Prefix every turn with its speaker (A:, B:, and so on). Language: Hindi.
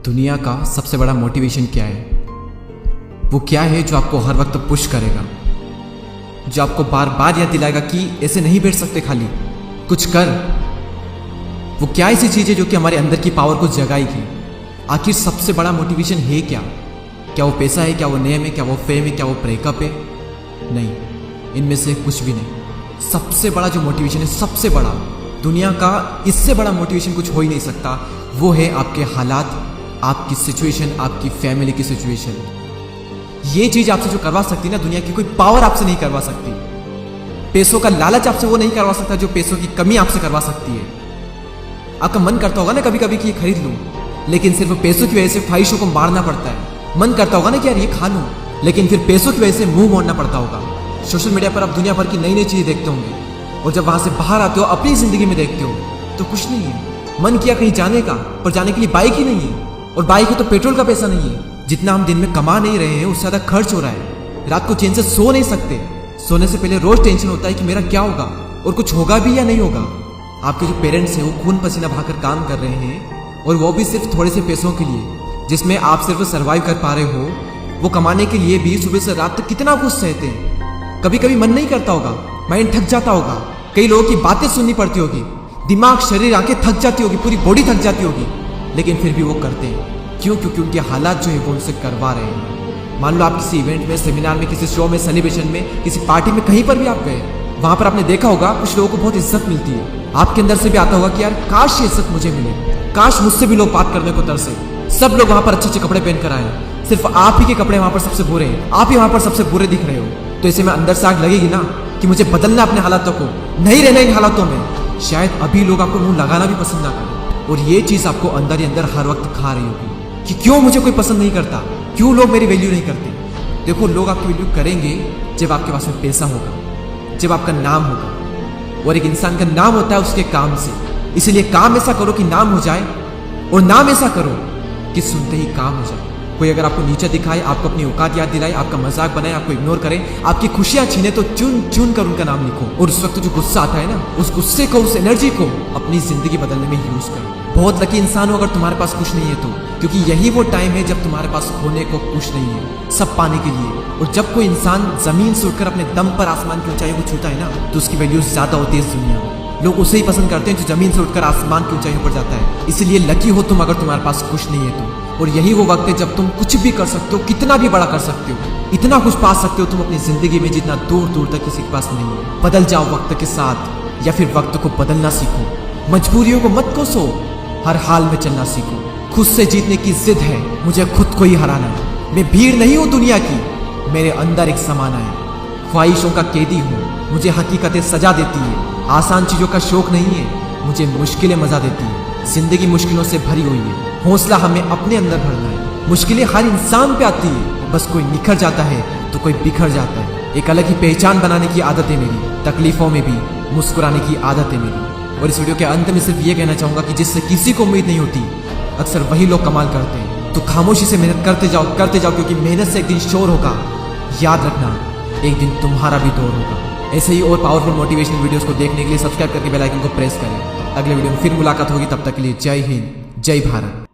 A: दुनिया का सबसे बड़ा मोटिवेशन क्या है? वो क्या है जो आपको हर वक्त पुश करेगा, जो आपको बार बार याद दिलाएगा कि ऐसे नहीं बैठ सकते, खाली कुछ कर। वो क्या ऐसी चीज़ है जो कि हमारे अंदर की पावर को जगाएगी? आखिर सबसे बड़ा मोटिवेशन है क्या? क्या वो पैसा है? क्या वो नेम है? क्या वो फेम है? क्या वो ब्रेकअप है? नहीं, इनमें से कुछ भी नहीं। सबसे बड़ा जो मोटिवेशन है, सबसे बड़ा, दुनिया का इससे बड़ा मोटिवेशन कुछ हो ही नहीं सकता। वो है आपके हालात, आपकी सिचुएशन, आपकी फैमिली की सिचुएशन। ये चीज आपसे जो करवा सकती है ना, दुनिया की कोई पावर आपसे नहीं करवा सकती। पैसों का लालच आपसे वो नहीं करवा सकता जो पैसों की कमी आपसे करवा सकती है। आपका मन करता होगा ना कभी कभी कि ये खरीद लूं, लेकिन सिर्फ पैसों की वजह से ख्वाहिशों को मारना पड़ता है। मन करता होगा ना कि यार ये खा लूं, लेकिन फिर पैसों की वजह से मुंह मोड़ना पड़ता होगा। सोशल मीडिया पर आप दुनिया भर की नई नई चीजें देखते होंगे, और जब वहां से बाहर आते हो, अपनी जिंदगी में देखते हो तो कुछ नहीं है। मन किया कहीं जाने का, पर जाने के लिए बाइक ही नहीं है, और बाइक है तो पेट्रोल का पैसा नहीं है। जितना हम दिन में कमा नहीं रहे हैं, उससे ज्यादा खर्च हो रहा है। रात को चैन से सो नहीं सकते। सोने से पहले रोज टेंशन होता है कि मेरा क्या होगा, और कुछ होगा भी या नहीं होगा। आपके जो पेरेंट्स हैं वो खून पसीना बहाकर काम कर रहे हैं, और वो भी सिर्फ थोड़े से पैसों के लिए, जिसमें आप सिर्फ सर्वाइव कर पा रहे हो। वो कमाने के लिए भी सुबह से रात तक कितना कुछ सहते हैं। कभी कभी मन नहीं करता होगा, माइंड थक जाता होगा, कई लोगों की बातें सुननी पड़ती होगी, दिमाग, शरीर, आंखें थक जाती होगी, पूरी बॉडी थक जाती होगी, लेकिन फिर भी वो करते हैं। क्यों? क्योंकि उनके हालात जो है वो उनसे करवा रहे हैं। मान लो आप किसी इवेंट में, सेमिनार में, किसी शो में, सेलिब्रेशन में, किसी पार्टी में, कहीं पर भी आप गए, वहां पर आपने देखा होगा कुछ लोगों को बहुत इज्जत मिलती है। आपके अंदर से भी आता होगा कि यार काश ये इज्जत मुझे मिले, काश मुझसे भी लोग बात करने को तरसे। सब लोग वहां पर अच्छे अच्छे कपड़े पहन कर आए, सिर्फ आप ही के कपड़े वहां पर सबसे बुरे हैं, आप ही वहां पर सबसे बुरे दिख रहे हो। तो ऐसे में अंदर से आग लगेगी ना कि मुझे बदलना अपने हालातों को, नहीं रहना इन हालातों में। शायद अभी लोग आपको मुंह लगाना भी पसंद ना करें, और ये चीज आपको अंदर ही अंदर हर वक्त खा रही होगी कि क्यों मुझे कोई पसंद नहीं करता, क्यों लोग मेरी वैल्यू नहीं करते। देखो, लोग आपकी वैल्यू करेंगे जब आपके पास में पैसा होगा, जब आपका नाम होगा, और एक इंसान का नाम होता है उसके काम से। इसलिए काम ऐसा करो कि नाम हो जाए, और नाम ऐसा करो कि सुनते ही काम हो जाए। कोई अगर आपको नीचे दिखाए, आपको अपनी औकात याद दिलाए, आपका मजाक बनाए, आपको इग्नोर करे, आपकी खुशियां छीने, तो चुन चुन कर उनका नाम लिखो। और उस वक्त जो गुस्सा आता है ना, उस गुस्से को, उस एनर्जी को अपनी जिंदगी बदलने में यूज करो। बहुत लकी इंसान हो अगर तुम्हारे पास कुछ नहीं है तो, क्योंकि यही वो टाइम है जब तुम्हारे पास खोने को कुछ नहीं है, सब पाने के लिए। और जब कोई इंसान जमीन से उठकर अपने दम पर आसमान की ऊंचाई को छूता है ना, तो उसकी वैल्यू ज्यादा होती है इस दुनिया में। लोग उसे ही पसंद करते हैं जो जमीन से उठकर आसमान की ऊंचाई पर जाता है। इसलिए लकी हो तुम अगर तुम्हारे पास कुछ नहीं है तो। और यही वो वक्त है जब तुम कुछ भी कर सकते हो, कितना भी बड़ा कर सकते हो, इतना कुछ पा सकते हो तुम अपनी जिंदगी में जितना दूर दूर तक किसी के पास नहीं है। बदल जाओ वक्त के साथ, या फिर वक्त को बदलना सीखो। मजबूरियों को मत कोसो, हर हाल में चलना सीखो। खुद से जीतने की जिद है, मुझे खुद को ही हराना है। मैं भीड़ नहीं हूं दुनिया की, मेरे अंदर एक समाना है। ख्वाहिशों का कैदी हूँ, मुझे हकीकतें सजा देती है। आसान चीजों का शौक नहीं है, मुझे मुश्किलें मजा देती है। जिंदगी मुश्किलों से भरी हुई है, हौसला हमें अपने अंदर भरना है। मुश्किलें हर इंसान पे आती है, बस कोई निखर जाता है तो कोई बिखर जाता है। एक अलग ही पहचान बनाने की आदत है मेरी, तकलीफों में भी मुस्कुराने की आदत है मेरी। और इस वीडियो के अंत में सिर्फ ये कहना चाहूंगा कि जिससे किसी को उम्मीद नहीं होती, अक्सर वही लोग कमाल करते हैं। तो खामोशी से मेहनत करते जाओ, क्योंकि मेहनत से एक दिन शोर होगा। याद रखना, एक दिन तुम्हारा भी दौर होगा। ऐसे ही और पावरफुल मोटिवेशनल वीडियोस को देखने के लिए सब्सक्राइब करके बेल आइकन को प्रेस करें। अगले वीडियो में फिर मुलाकात होगी, तब तक के लिए जय हिंद, जय भारत।